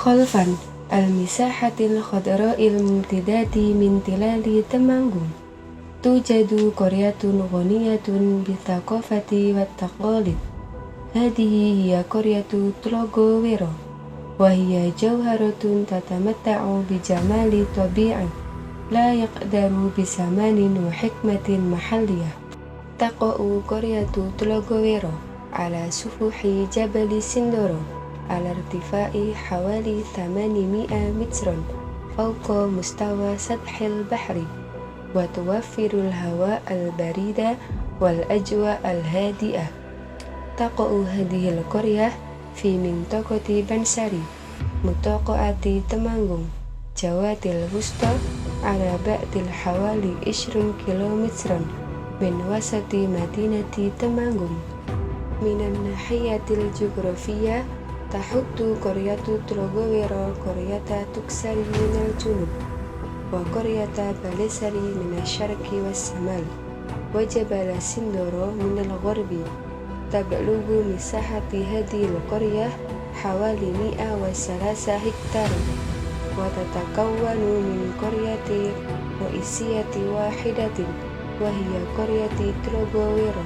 خلفا المساحة الخضراء الممتدة من تلال تمانغونغ توجد قرية غنية بالثقافة والتقاليد. هذه هي قرية تلوغويرو، وهي جوهرة تتمتع بجمال طبيعي لا يقدر بزمان وحكمة محلية. تقع قرية تلوغويرو على سفح جبل سندورو على ارتفاع حوالي 800 متر فوق مستوى سطح البحر، وتوفر الهواء البارد والأجواء الهادئة. تقع هذه القرية في منطقة بنساري مطوقة تمانغونغ جوات الوسطى على بعد حوالي 20 كيلومترا من وسط مدينة تمانغونغ. من الناحية الجغرافية تحد قرية تلوغويرو قرية توكساري من الجنوب وقرية باليساري من الشرق والشمال وجبل سندورو من الغرب. تبلغ مساحة هذه القرية حوالي 103 هكتار، وتتكون من قرية رئيسية واحدة وهي قرية تلوغويرو.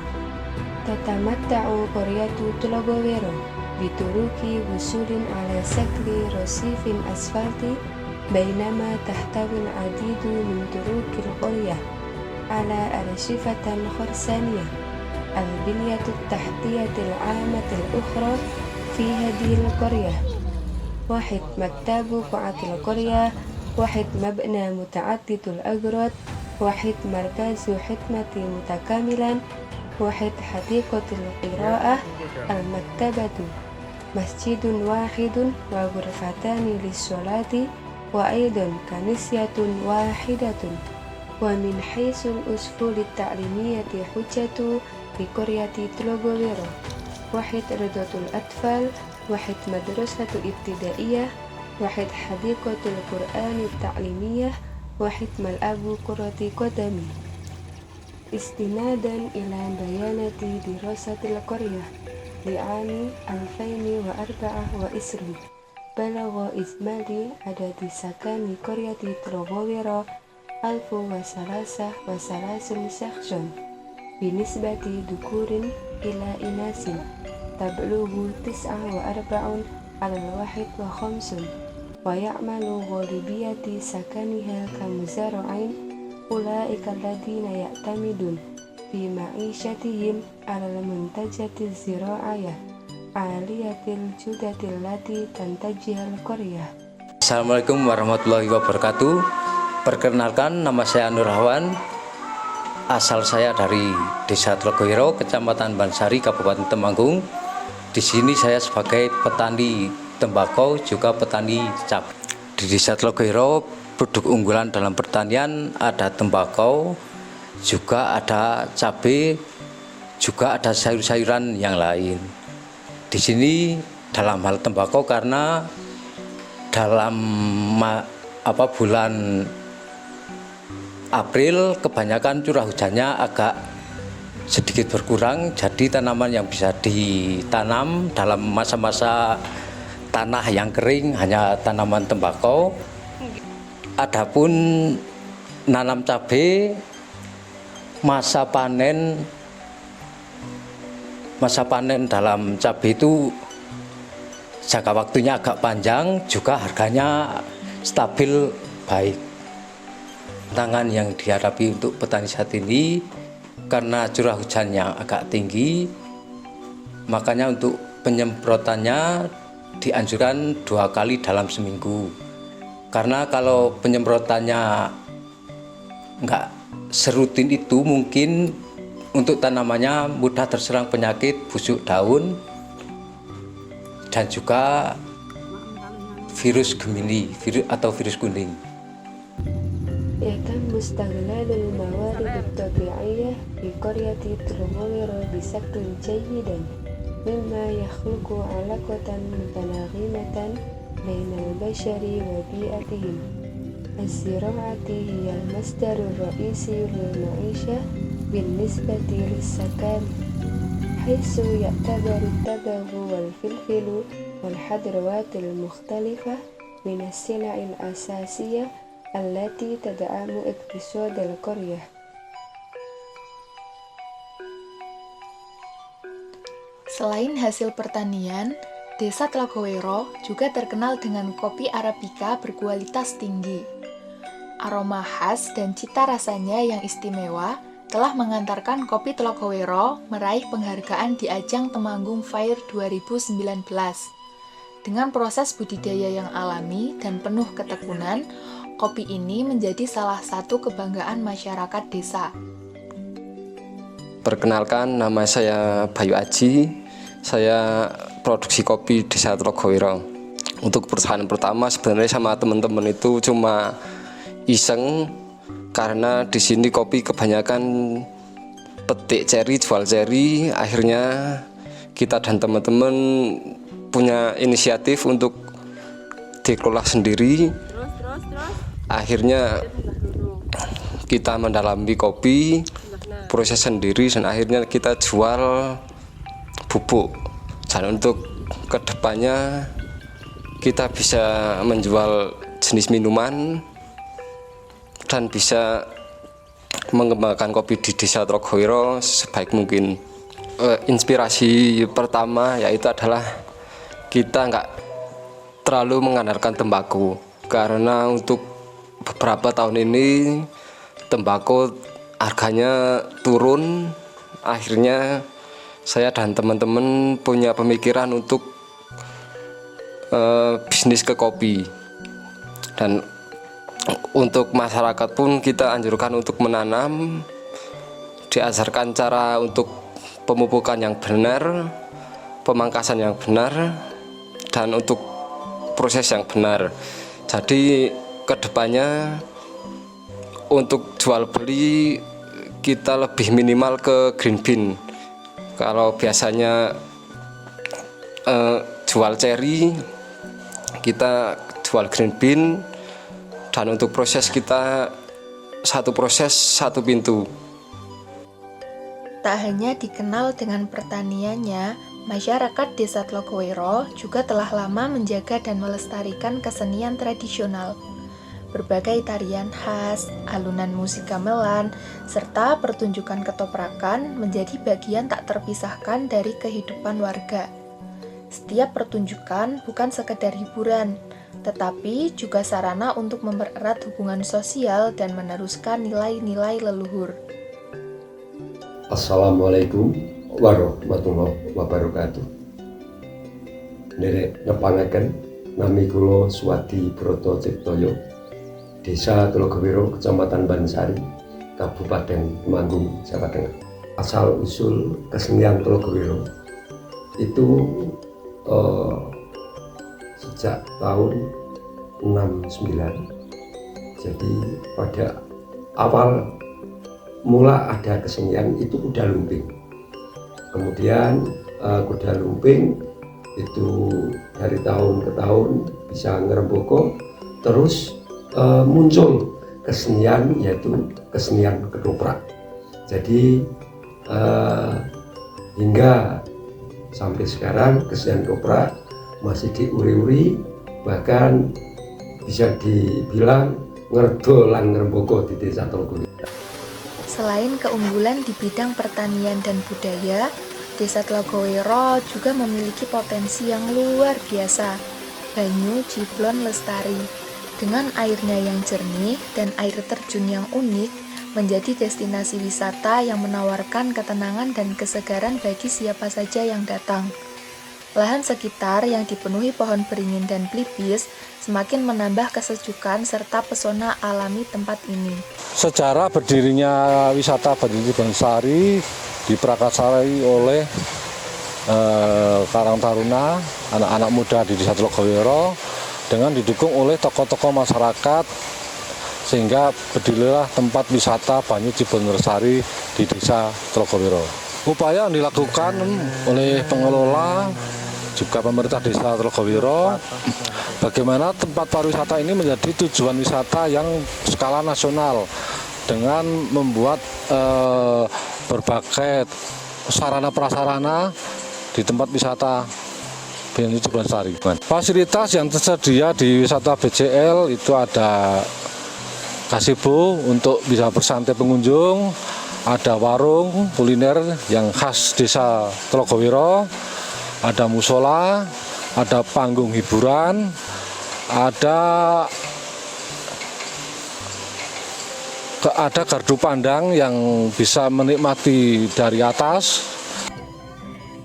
تتمتع قرية تلوغويرو بطرق وصول على شكل رصيف أسفلتي، بينما تحتوي العديد من طرق القرية على أرصفة خرسانية. البنية التحتية العامة الأخرى في هذه القرية: 1 مكتب قاعة القرية، 1 مبنى متعدد الأغراض، 1 مركز خدمة متكاملا، 1 حديقة القراءة، المكتبة، مسجد واحد وغرفتان للصلاة، وأيضا كنيسة واحدة. ومن حيث الأصول التعليمية حجة بقرية تلوغويرو: 1 روضة الأطفال، 1 مدرسة ابتدائية، 1 حديقة القرآن التعليمية، 1 ملعب كرة قدم. استنادا إلى بيانات دراسة القرية لعام 2024 بلغ إجمالي عدد سكان قرية تلوغويرو 1033 شخصا بنسبة ذكور إلى إناث تبلغ 49 على 51، ويعمل غالبية سكانها كمزارعين، أولئك الذين يعتمدون في معيشتهم على المنتجات الزراعية عالية الجودة التي تنتجها القرية. Assalamualaikum warahmatullahi wabarakatuh. Perkenalkan, nama saya Nurhawan. Asal saya dari Desa Tlogoiro, Kecamatan Bansari, Kabupaten Temanggung. Di sini saya sebagai petani tembakau juga petani cabai. Di Desa Tlogoiro, produk unggulan dalam pertanian ada tembakau, juga ada cabai, juga ada sayur-sayuran yang lain. Di sini dalam hal tembakau karena dalam bulan April kebanyakan curah hujannya agak sedikit berkurang, jadi tanaman yang bisa ditanam dalam masa-masa tanah yang kering hanya tanaman tembakau. Adapun nanam cabai, masa panen dalam cabai itu jangka waktunya agak panjang, juga harganya stabil baik. Tantangan yang dihadapi untuk petani saat ini karena curah hujan yang agak tinggi, makanya untuk penyemprotannya dianjurkan 2 kali dalam seminggu. Karena kalau penyemprotannya nggak serutin itu, mungkin untuk tanamannya mudah terserang penyakit busuk daun dan juga virus Gemini atau virus kuning. يتم استغلال الموارد الطبيعية في قرية تلوغويرو بشكل جيد، مما يخلق علاقة متناغمة بين البشر وبيئتهم. الزراعة هي المصدر الرئيسي للمعيشة بالنسبة للسكان، حيث يعتبر التبغ والفلفل والحضروات المختلفة من السلع الأساسية التي تدعم اقتصاد القرية. Selain hasil pertanian, Desa Tlogowiro juga terkenal dengan kopi Arabica berkualitas tinggi. Aroma khas dan cita rasanya yang istimewa telah mengantarkan kopi Tlogowiro meraih penghargaan di ajang Temanggung Fair 2019. Dengan proses budidaya yang alami dan penuh ketekunan, kopi ini menjadi salah satu kebanggaan masyarakat desa. Perkenalkan, nama saya Bayu Aji. Saya produksi kopi Desa Tlogowiro. Untuk perusahaan pertama sebenarnya sama teman-teman itu cuma iseng, karena di sini kopi kebanyakan petik ceri, jual ceri. Akhirnya kita dan teman-teman punya inisiatif untuk dikelola sendiri. Akhirnya kita mendalami kopi, proses sendiri, dan akhirnya kita jual bubuk. Dan untuk kedepannya kita bisa menjual jenis minuman dan bisa mengembangkan kopi di Desa Tlogowiro sebaik mungkin. Inspirasi pertama yaitu adalah kita nggak terlalu mengandalkan tembakau, karena untuk beberapa tahun ini tembakau harganya turun. Akhirnya saya dan teman-teman punya pemikiran untuk bisnis ke kopi, dan untuk masyarakat pun kita anjurkan untuk menanam, diajarkan cara untuk pemupukan yang benar, pemangkasan yang benar, dan untuk proses yang benar. Jadi kedepannya untuk jual beli kita lebih minimal ke green bean. Kalau biasanya jual ceri, kita jual green bean, dan untuk proses kita satu proses satu pintu. Tak hanya dikenal dengan pertaniannya, masyarakat Desa Tlogowiro juga telah lama menjaga dan melestarikan kesenian tradisional. Berbagai tarian khas, alunan musik gamelan, serta pertunjukan ketoprakan menjadi bagian tak terpisahkan dari kehidupan warga. Setiap pertunjukan bukan sekedar hiburan, tetapi juga sarana untuk mempererat hubungan sosial dan meneruskan nilai-nilai leluhur. Assalamualaikum warahmatullahi wabarakatuh. Nderek nepangaken nami kula Suwadi Broto Ciptoyo, Desa Tlogowiro, Kecamatan Bansari, Kabupaten Temanggung, Jawa Tengah. Asal usul kesenian Tlogowiro itu sejak tahun 69. Jadi pada awal mula ada kesenian itu kuda lumping. Kemudian kuda lumping itu dari tahun ke tahun bisa ngeremboko, terus muncul kesenian yaitu kesenian ketoprak. Jadi hingga sampai sekarang kesenian ketoprak masih diuri-uri, bahkan bisa dibilang ngerdol lan ngrembaka di Desa Tlogowiro. Selain keunggulan di bidang pertanian dan budaya, Desa Tlogowiro juga memiliki potensi yang luar biasa. Banyu Ciblon Lestari dengan airnya yang jernih dan air terjun yang unik menjadi destinasi wisata yang menawarkan ketenangan dan kesegaran bagi siapa saja yang datang. Lahan sekitar yang dipenuhi pohon beringin dan belibis semakin menambah kesejukan serta pesona alami tempat ini. Sejarah berdirinya wisata Banyu Ciblon Lestari diprakarsai oleh Karang Taruna, anak-anak muda di Desa Tlogowiro, dengan didukung oleh tokoh-tokoh masyarakat, sehingga berdirilah tempat wisata Banyu Ciblon Lestari di Desa Tlogowiro. Upaya yang dilakukan oleh pengelola juga pemerintah Desa Tlogowiro, bagaimana tempat pariwisata ini menjadi tujuan wisata yang skala nasional dengan membuat berbagai sarana prasarana di tempat wisata banyu Jebon Lestari. Fasilitas yang tersedia di wisata BCL itu ada gazebo untuk bisa bersantai pengunjung, ada warung kuliner yang khas desa Tlogowiro, ada musola, ada panggung hiburan, ada gardu pandang yang bisa menikmati dari atas.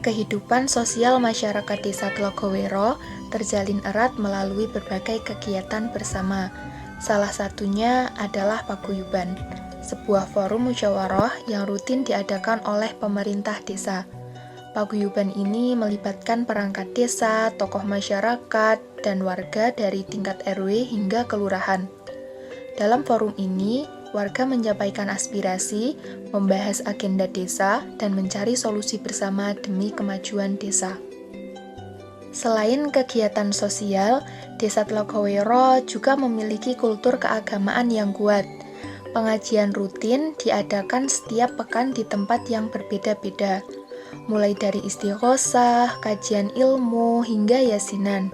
Kehidupan sosial masyarakat desa Tlogowiro terjalin erat melalui berbagai kegiatan bersama. Salah satunya adalah paguyuban, sebuah forum musyawarah yang rutin diadakan oleh pemerintah desa. Paguyuban ini melibatkan perangkat desa, tokoh masyarakat, dan warga dari tingkat RW hingga kelurahan. Dalam forum ini, warga menyampaikan aspirasi, membahas agenda desa, dan mencari solusi bersama demi kemajuan desa. Selain kegiatan sosial, Desa Tlogowiro juga memiliki kultur keagamaan yang kuat. Pengajian rutin diadakan setiap pekan di tempat yang berbeda-beda, mulai dari istighosah, kajian ilmu, hingga yasinan.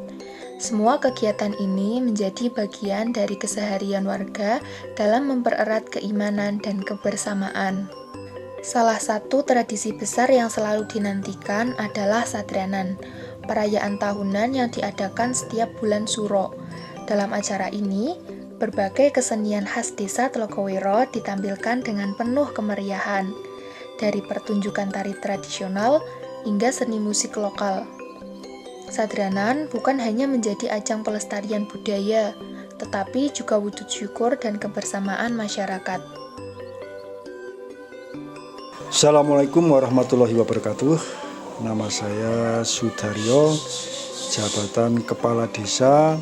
Semua kegiatan ini menjadi bagian dari keseharian warga dalam mempererat keimanan dan kebersamaan. Salah satu tradisi besar yang selalu dinantikan adalah Sadranan, perayaan tahunan yang diadakan setiap bulan Suro. Dalam acara ini, berbagai kesenian khas desa Tlogowiro ditampilkan dengan penuh kemeriahan, dari pertunjukan tari tradisional hingga seni musik lokal. Sadranan bukan hanya menjadi ajang pelestarian budaya, tetapi juga wujud syukur dan kebersamaan masyarakat. Assalamualaikum warahmatullahi wabarakatuh. Nama saya Sudaryo, jabatan Kepala Desa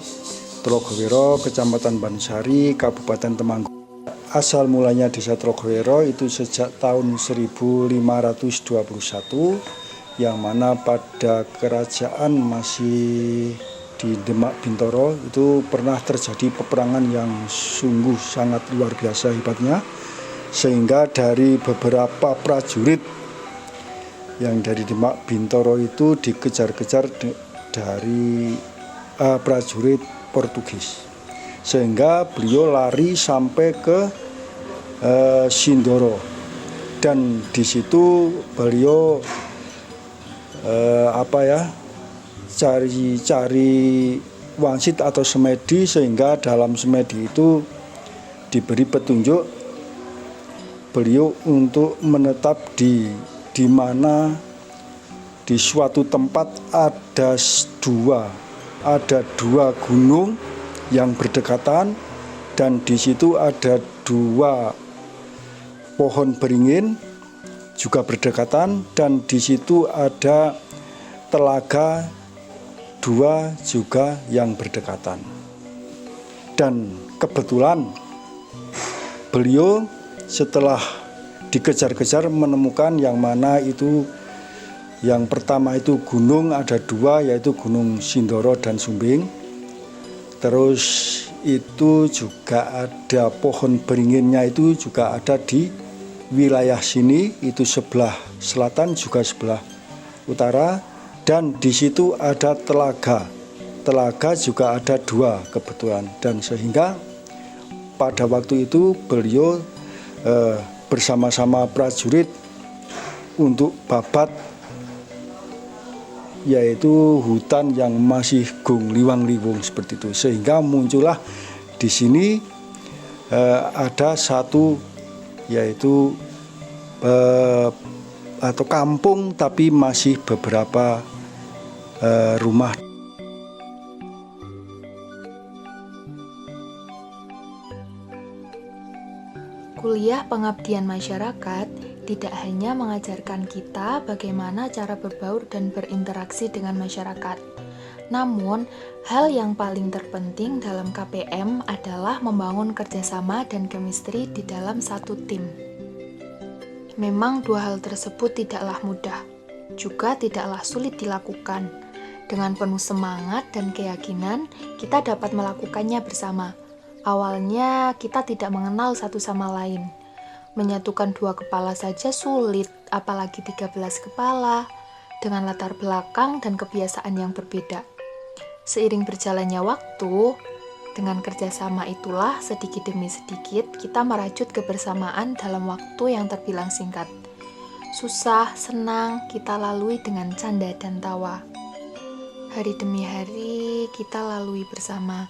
Tlogowiro, Kecamatan Bansari, Kabupaten Temanggung. Asal mulanya Desa Tlogowiro itu sejak tahun 1521, yang mana pada kerajaan masih di Demak Bintoro itu pernah terjadi peperangan yang sungguh sangat luar biasa hebatnya, sehingga dari beberapa prajurit yang dari Demak Bintoro itu dikejar-kejar dari prajurit Portugis, sehingga beliau lari sampai ke Sindoro, dan di situ beliau cari wangsit atau semedi, sehingga dalam semedi itu diberi petunjuk beliau untuk menetap di mana di suatu tempat ada dua gunung yang berdekatan, dan di situ ada dua pohon beringin juga berdekatan, dan di situ ada telaga dua juga yang berdekatan. Dan kebetulan beliau setelah dikejar-kejar menemukan yang mana itu, yang pertama itu gunung ada dua, yaitu Gunung Sindoro dan Sumbing. Terus itu juga ada pohon beringinnya, itu juga ada di wilayah sini, itu sebelah selatan juga sebelah utara, dan di situ ada telaga juga ada dua kebetulan. Dan sehingga pada waktu itu beliau bersama-sama prajurit untuk babat, yaitu hutan yang masih gung liwang-liwung seperti itu, sehingga muncullah di sini ada satu, yaitu atau kampung tapi masih beberapa rumah. Kuliah pengabdian masyarakat tidak hanya mengajarkan kita bagaimana cara berbaur dan berinteraksi dengan masyarakat. Namun, hal yang paling terpenting dalam KPM adalah membangun kerjasama dan chemistry di dalam satu tim. Memang dua hal tersebut tidaklah mudah, juga tidaklah sulit dilakukan. Dengan penuh semangat dan keyakinan, kita dapat melakukannya bersama. Awalnya kita tidak mengenal satu sama lain. Menyatukan dua kepala saja sulit, apalagi 13 kepala. dengan latar belakang dan kebiasaan yang berbeda. Seiring berjalannya waktu, dengan kerjasama itulah sedikit demi sedikit kita merajut kebersamaan dalam waktu yang terbilang singkat. Susah, senang, kita lalui dengan canda dan tawa. Hari demi hari kita lalui bersama.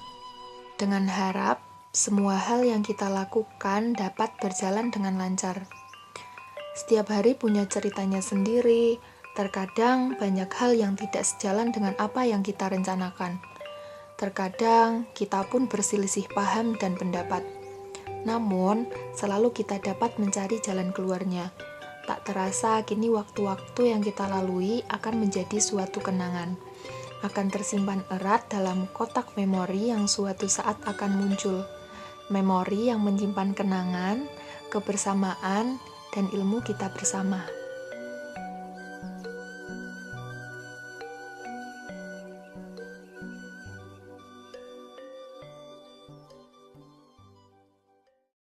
Dengan harap semua hal yang kita lakukan dapat berjalan dengan lancar. Setiap hari punya ceritanya sendiri, terkadang banyak hal yang tidak sejalan dengan apa yang kita rencanakan. Terkadang kita pun berselisih paham dan pendapat. Namun, selalu kita dapat mencari jalan keluarnya. Tak terasa kini waktu-waktu yang kita lalui akan menjadi suatu kenangan. Akan tersimpan erat dalam kotak memori yang suatu saat akan muncul. Memori yang menyimpan kenangan, kebersamaan, dan ilmu kita bersama.